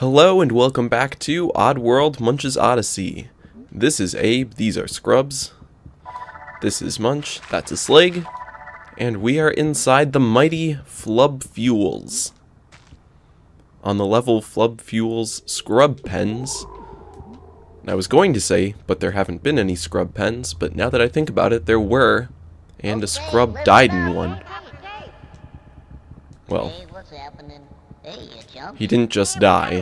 Hello and welcome back to Oddworld, Munch's Oddysee. This is Abe, these are Scrubs. This is Munch, that's a Slig. And we are inside the mighty Flub Fuels. On the level Flub Fuels Scrub Pens. And I was going to say, but there haven't been any Scrub Pens, but now that I think about it, there were. And a Scrub died in one. Well, he didn't just die.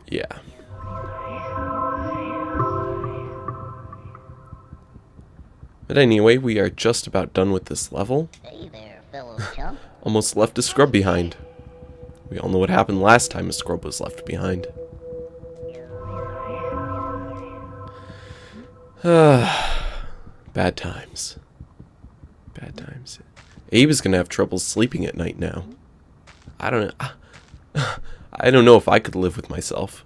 Yeah. But anyway, we are just about done with this level. Hey there, fellow chump. Almost left a Scrub behind. We all know what happened last time a Scrub was left behind. Bad times. Bad times. Abe is gonna have trouble sleeping at night now. I don't know if I could live with myself.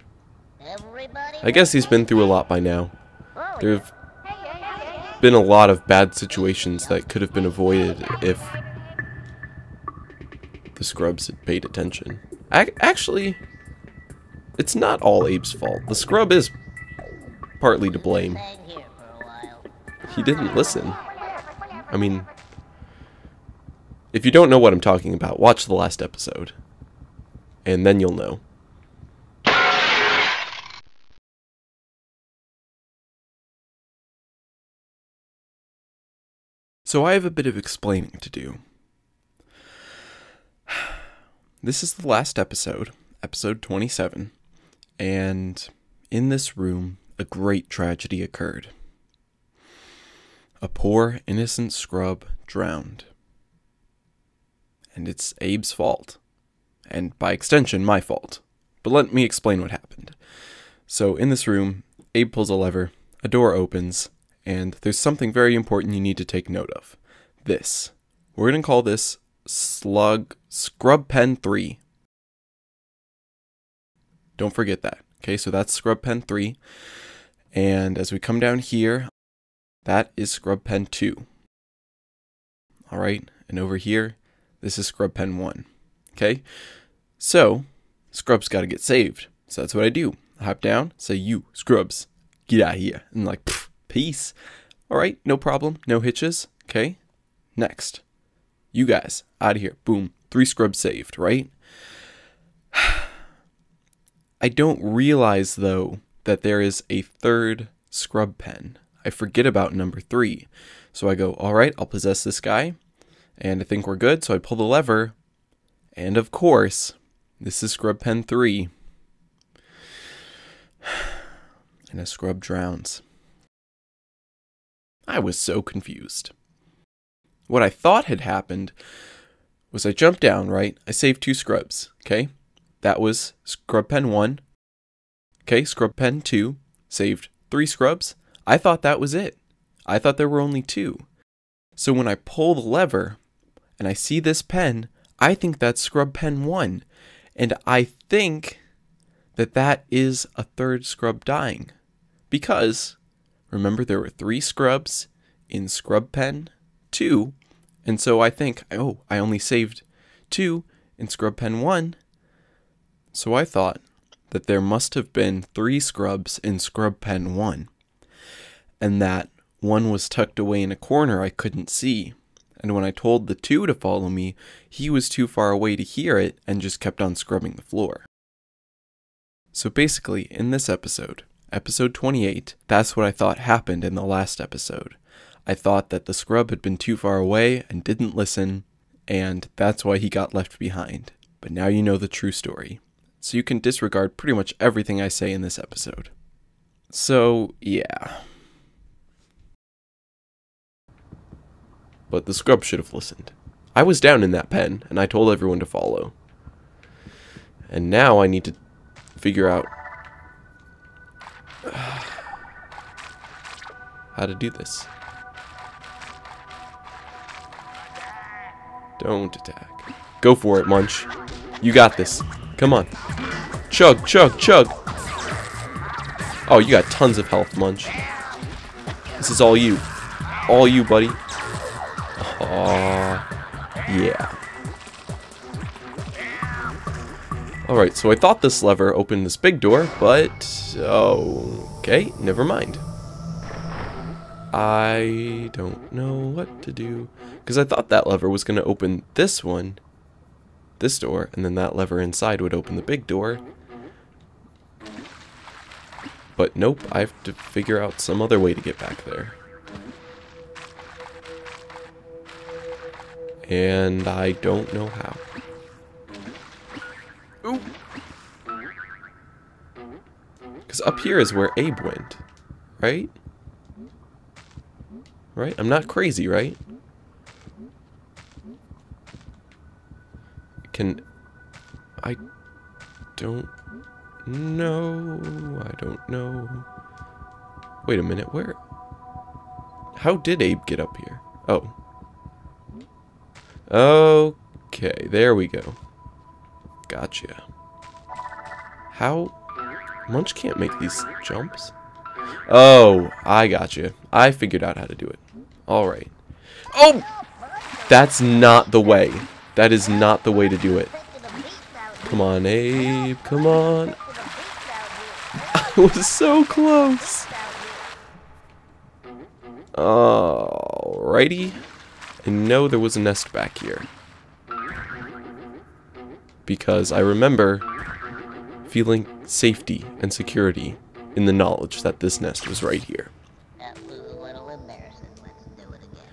I guess he's been through a lot by now. There have been a lot of bad situations that could have been avoided if the Scrubs had paid attention. Actually, it's not all Abe's fault. The Scrub is partly to blame. He didn't listen. I mean, if you don't know what I'm talking about, watch the last episode. And then you'll know. So I have a bit of explaining to do. This is the last episode, episode 27, and in this room, a great tragedy occurred. A poor, innocent Scrub drowned. And it's Abe's fault. And by extension, my fault. But let me explain what happened. So in this room, Abe pulls a lever, a door opens, and there's something very important you need to take note of. This. We're going to call this Scrub Pen 3. Don't forget that. Okay, so that's Scrub Pen 3. And as we come down here, that is Scrub Pen 2. Alright, and over here, this is Scrub Pen 1. Okay, so Scrub's got to get saved. So that's what I do. I hop down, say, you, Scrubs, get out of here. And like, peace. Alright, no problem, no hitches. Okay, next. You guys, out of here. Boom, 3 Scrubs saved, right? I don't realize, though, that there is a third Scrub Pen. I forget about number 3. So I go, alright, I'll possess this guy. And I think we're good, so I pull the lever. And of course, this is Scrub Pen 3. And a Scrub drowns. I was so confused. What I thought had happened was I jumped down, right? I saved 2 Scrubs, okay? That was Scrub Pen 1. Okay, Scrub Pen 2 saved 3 Scrubs. I thought that was it. I thought there were only 2. So when I pull the lever and I see this pen, I think that's Scrub Pen 1. And I think that that is a third Scrub dying. Because, remember, there were 3 Scrubs in Scrub Pen 2. And so I think, oh, I only saved 2 in Scrub Pen 1. So I thought that there must have been 3 Scrubs in Scrub Pen 1. And that one was tucked away in a corner I couldn't see. And when I told the 2 to follow me, he was too far away to hear it and just kept on scrubbing the floor. So basically, in this episode, episode 28, that's what I thought happened in the last episode. I thought that the Scrub had been too far away and didn't listen, and that's why he got left behind. But now you know the true story. So you can disregard pretty much everything I say in this episode. So, yeah. But the Scrub should have listened. I was down in that pen, and I told everyone to follow. And now I need to figure out how to do this. Don't attack. Go for it, Munch. You got this. Come on. Chug, chug, chug. Oh, you got tons of health, Munch. This is all you. All you, buddy. Aw. Yeah. Alright, so I thought this lever opened this big door, but... okay, never mind. I don't know what to do. Because I thought that lever was going to open this one, this door, and then that lever inside would open the big door. But nope, I have to figure out some other way to get back there. And I don't know how. Ooh! Because up here is where Abe went, right? Right? I'm not crazy, right? I don't know. I don't know. Wait a minute, where? How did Abe get up here? Oh. Okay, there we go. Gotcha. How? Munch can't make these jumps? Oh, I gotcha. I figured out how to do it. Alright. Oh! That's not the way. That is not the way to do it. Come on, Abe. Come on. I was so close. Alrighty. I know there was a nest back here. Because I remember feeling safety and security in the knowledge that this nest was right here. That was a little embarrassing. Let's do it again.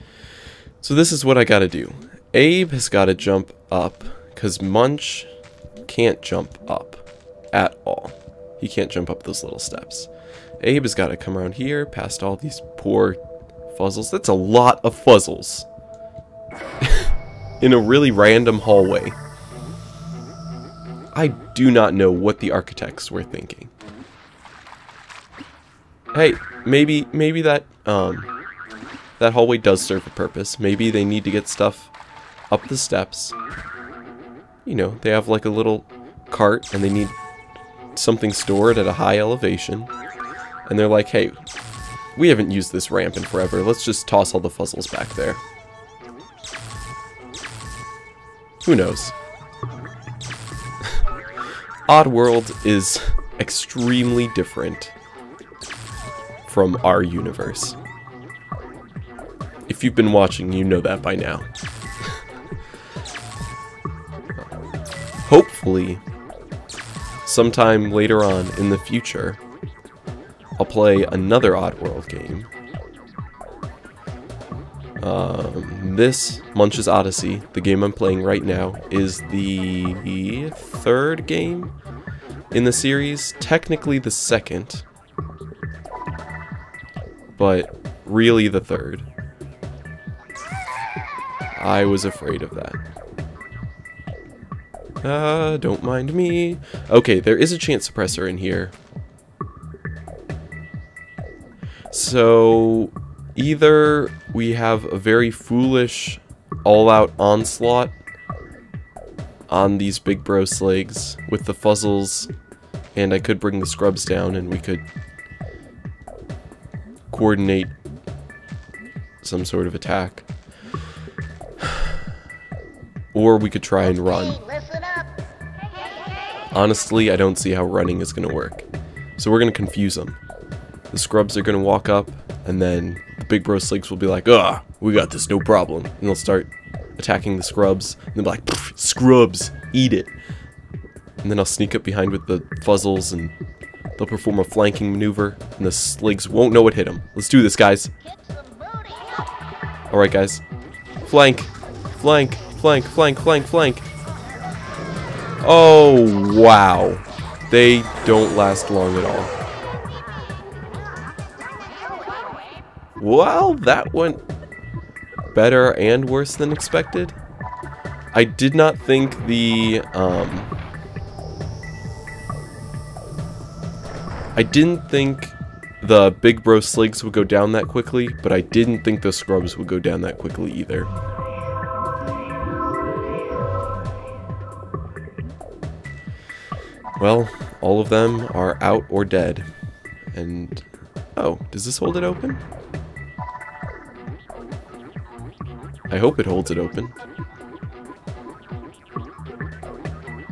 So this is what I gotta do. Abe has gotta jump up, because Munch can't jump up at all. He can't jump up those little steps. Abe has gotta come around here, past all these poor fuzzles. That's a lot of fuzzles. In a really random hallway. I do not know what the architects were thinking. Hey, maybe that that hallway does serve a purpose. Maybe they need to get stuff up the steps. You know, they have like a little cart and they need something stored at a high elevation. And they're like, hey, we haven't used this ramp in forever. Let's just toss all the fuzzles back there. Who knows? Oddworld is extremely different from our universe. If you've been watching, you know that by now. Hopefully, sometime later on in the future, I'll play another Oddworld game. This, Munch's Oddysee, the game I'm playing right now, is the third game in the series. Technically the second, but really the third. I was afraid of that. Don't mind me. Okay, there is a chance suppressor in here. So, either we have a very foolish all-out onslaught on these Big Bro Sligs with the fuzzles, and I could bring the scrubs down and we could coordinate some sort of attack. Or we could try and run. Honestly, I don't see how running is going to work. So we're going to confuse them. The scrubs are going to walk up, and then the Big Bro Sligs will be like, "Ah, we got this, no problem." And they'll start attacking the scrubs, and they'll be like, "Scrubs, eat it." And then I'll sneak up behind with the fuzzles, and they'll perform a flanking maneuver, and the Sligs won't know what hit them. Let's do this, guys. Alright, guys. Flank. Flank. Flank. Flank. Flank. Flank. Oh, wow. They don't last long at all. Well, that went better and worse than expected. I did not think the, I didn't think the Big Bro Sligs would go down that quickly, but I didn't think the scrubs would go down that quickly either. Well, all of them are out or dead. And, oh, does this hold it open? I hope it holds it open.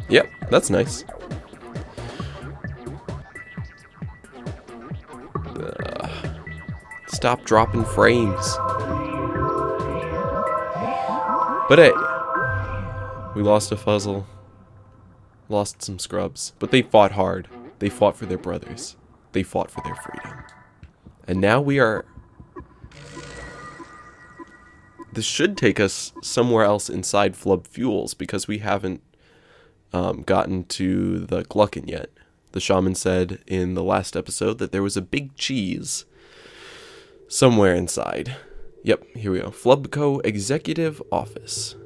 Yep, that's nice. stop dropping frames. But hey, we lost a fuzzle. Lost some scrubs. But they fought hard. They fought for their brothers. They fought for their freedom. And now we are... This should take us somewhere else inside Flub Fuels, because we haven't gotten to the Gluckin yet. The shaman said in the last episode that there was a big cheese somewhere inside. Yep, here we go. Flubco Executive Office.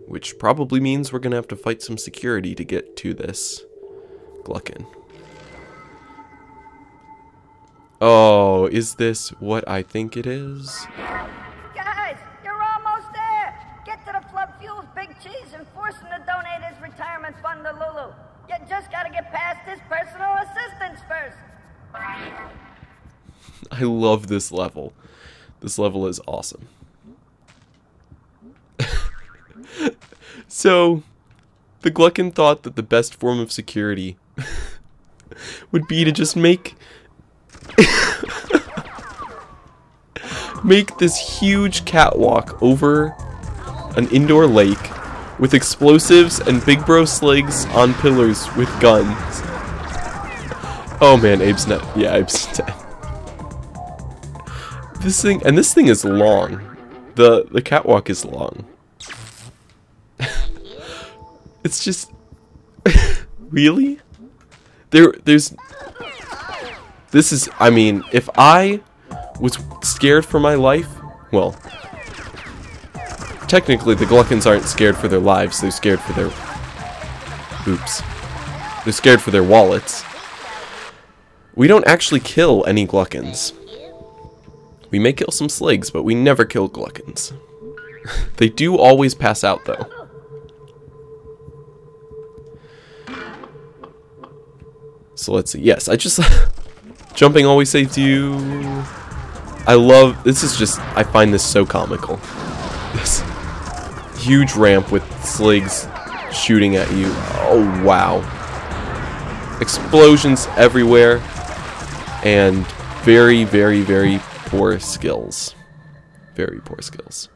Which probably means we're going to have to fight some security to get to this Gluckin. Oh, is this what I think it is? Guys, you're almost there. Get to the Flub Fuels Big Cheese and force him to donate his retirement fund to Lulu. You just gotta get past his personal assistants first. I love this level. This level is awesome. So, the Gluckin thought that the best form of security would be to just make this huge catwalk over an indoor lake with explosives and Big Bro Sligs on pillars with guns. Oh man, Abe's not. Yeah, Abe's dead. This thing is long. The catwalk is long. It's just really? There's this is, I mean, if I was scared for my life, well, technically the Gluckins aren't scared for their lives, they're scared for their they're scared for their wallets. We don't actually kill any Gluckins. We may kill some Sligs, but we never kill Gluckins. They do always pass out though. So let's see. Yes, I just... Jumping always saves you. I love... This is just... I find this so comical. This huge ramp with Sligs shooting at you. Oh, wow. Explosions everywhere. And very, very, very poor skills. Very poor skills.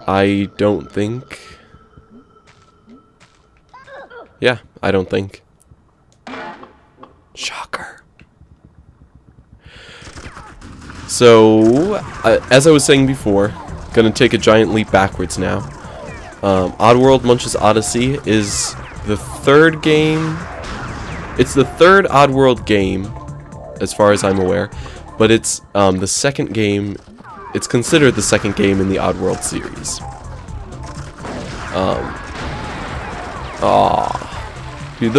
I don't think... Yeah, I don't think. Shocker. So, as I was saying before, gonna take a giant leap backwards now. Oddworld Munch's Oddysee is the third game. It's the third Oddworld game, as far as I'm aware, but it's the second game. It's considered the second game in the Oddworld series. Dude,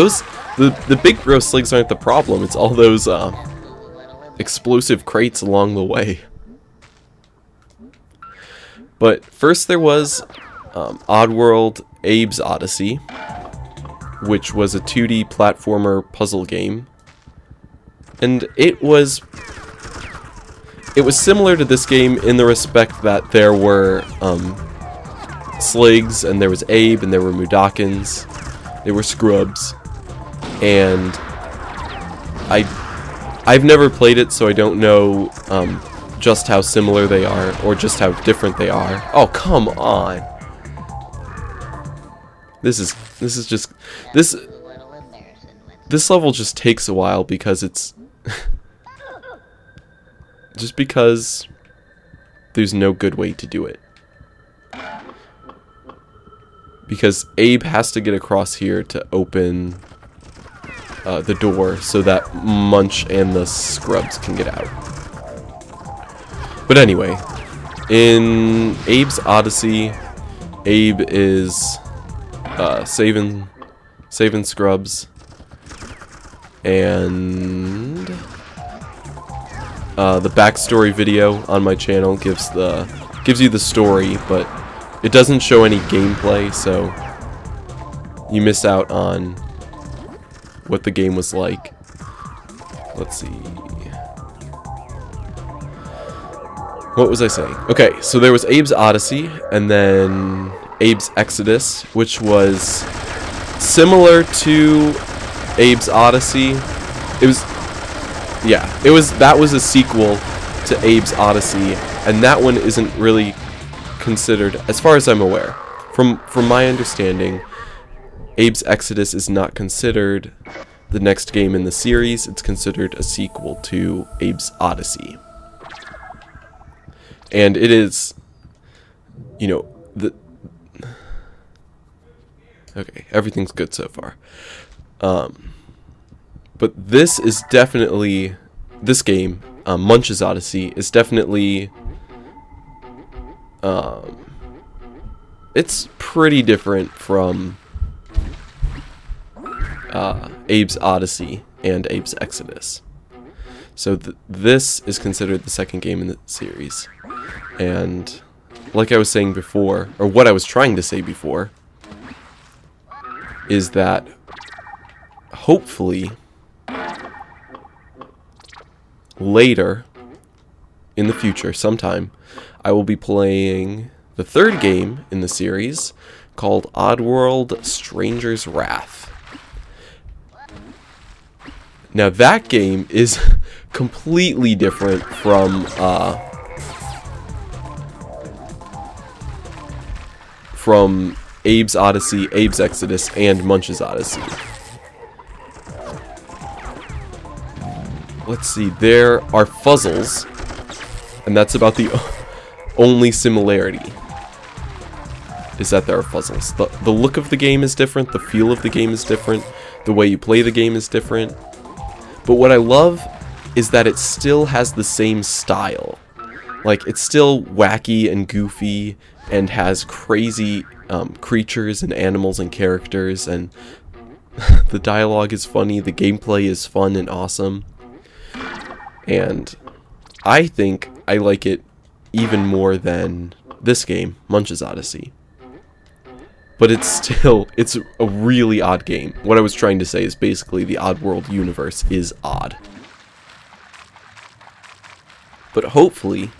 the Big Bro Sligs aren't the problem. It's all those explosive crates along the way. But first there was Oddworld Abe's Oddysee, which was a 2D platformer puzzle game, and it was similar to this game in the respect that there were Sligs, and there was Abe, and there were Mudokons. They were scrubs, and I've never played it, so I don't know just how similar they are, or just how different they are. Oh, come on! This is just this level just takes a while because it's just because there's no good way to do it. Because Abe has to get across here to open the door so that Munch and the scrubs can get out. But anyway, in Abe's Oddysee, Abe is saving scrubs, and the backstory video on my channel gives you the story, but it doesn't show any gameplay, so you miss out on what the game was like. Let's see. What was I saying? Okay, so there was Abe's Oddysee, and then Abe's Exodus, which was similar to Abe's Oddysee. It Yeah, that was a sequel to Abe's Oddysee, and that one isn't really considered, as far as I'm aware. From my understanding, Abe's Exodus is not considered the next game in the series. It's considered a sequel to Abe's Oddysee. And it is, you know, okay, everything's good so far. But this is definitely, this game, Munch's Oddysee, is definitely, it's pretty different from Abe's Oddysee and Abe's Exodus. So this is considered the second game in the series. And like I was saying before, or what I was trying to say before, is that hopefully later in the future, sometime, I will be playing the third game in the series called Oddworld Stranger's Wrath. Now that game is completely different from Abe's Oddysee, Abe's Exodus, and Munch's Oddysee. Let's see, there are fuzzles, and that's about the only similarity, is that there are fuzzles. The look of the game is different, the feel of the game is different, the way you play the game is different. But what I love is that it still has the same style. Like, it's still wacky and goofy and has crazy creatures and animals and characters, and the dialogue is funny, the gameplay is fun and awesome. And I think I like it even more than this game, Munch's Oddysee. But it's a really odd game. What I was trying to say is basically the Oddworld universe is odd. But hopefully,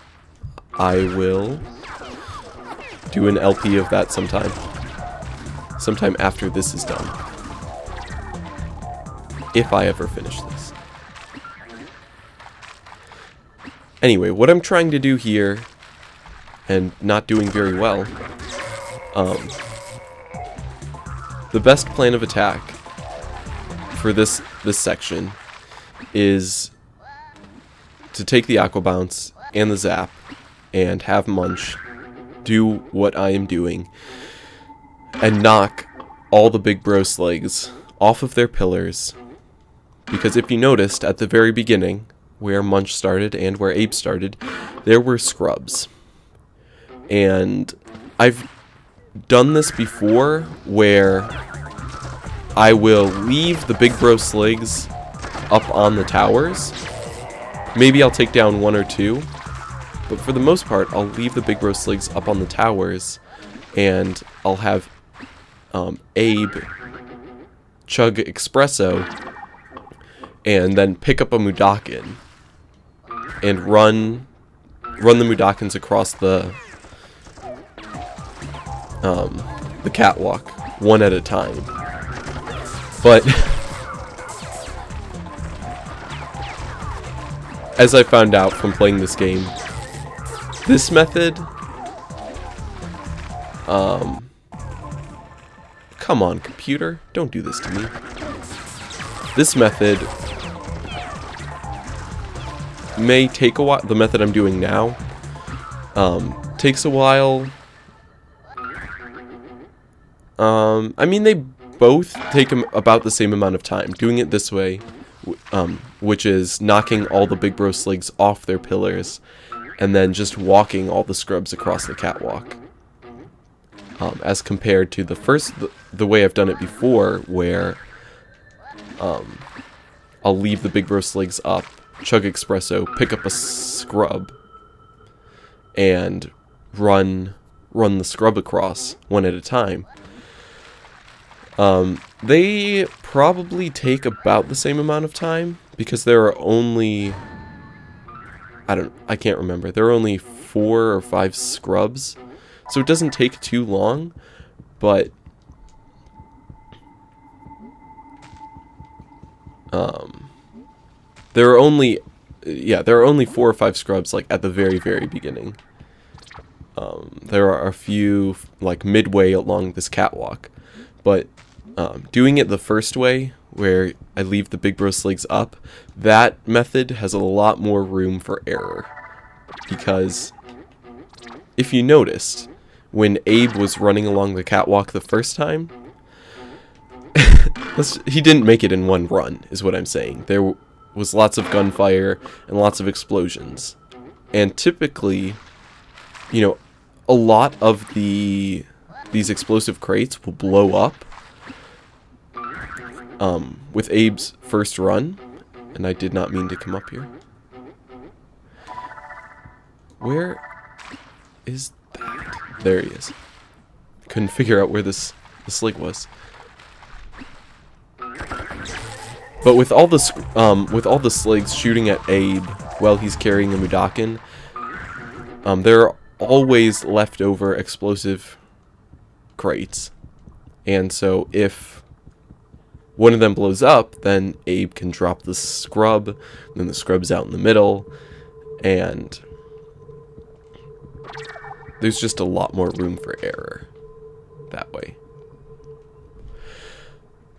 I will do an LP of that sometime. Sometime after this is done. If I ever finish this. Anyway, what I'm trying to do here, and not doing very well, the best plan of attack for this section is to take the Aqua Bounce and the Zap and have Munch do what I am doing and knock all the Big Bro Sligs off of their pillars, because if you noticed at the very beginning where Munch started and where Abe started, there were scrubs. And I've done this before where I will leave the Big Bro Sligs up on the towers. Maybe I'll take down one or two, but for the most part I'll leave the Big Bro Sligs up on the towers, and I'll have Abe chug Espresso and then pick up a Mudakin and run the Mudakins across the catwalk one at a time. But as I found out from playing this game, this method, come on computer, don't do this to me. This method may take a while. The method I'm doing now takes a while. I mean, they both take about the same amount of time. Doing it this way, which is knocking all the Big Bro Sligs off their pillars, and then just walking all the scrubs across the catwalk. As compared to the way I've done it before, where I'll leave the Big Bro Sligs up, chug Espresso, pick up a scrub, and run the scrub across one at a time. They probably take about the same amount of time, because there are only, I can't remember, there are only 4 or 5 scrubs, so it doesn't take too long, but there are only 4 or 5 scrubs like at the very, very beginning. There are a few like midway along this catwalk, but doing it the first way, where I leave the Big Bro Sligs up, that method has a lot more room for error. Because if you noticed, when Abe was running along the catwalk the first time, he didn't make it in one run, is what I'm saying. There was lots of gunfire and lots of explosions. And typically, you know, a lot of these explosive crates will blow up with Abe's first run. And I did not mean to come up here. Where is that? There he is. Couldn't figure out where the slig was. But with all the sligs shooting at Abe while he's carrying a Mudakin, there are always leftover explosive crates. And so if one of them blows up, then Abe can drop the scrub, and then the scrub's out in the middle, and there's just a lot more room for error that way.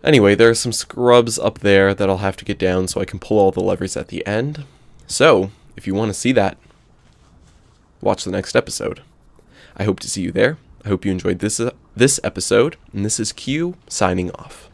Anyway, there are some scrubs up there that I'll have to get down so I can pull all the levers at the end. So, if you want to see that, watch the next episode. I hope to see you there. I hope you enjoyed this episode, and this is Q signing off.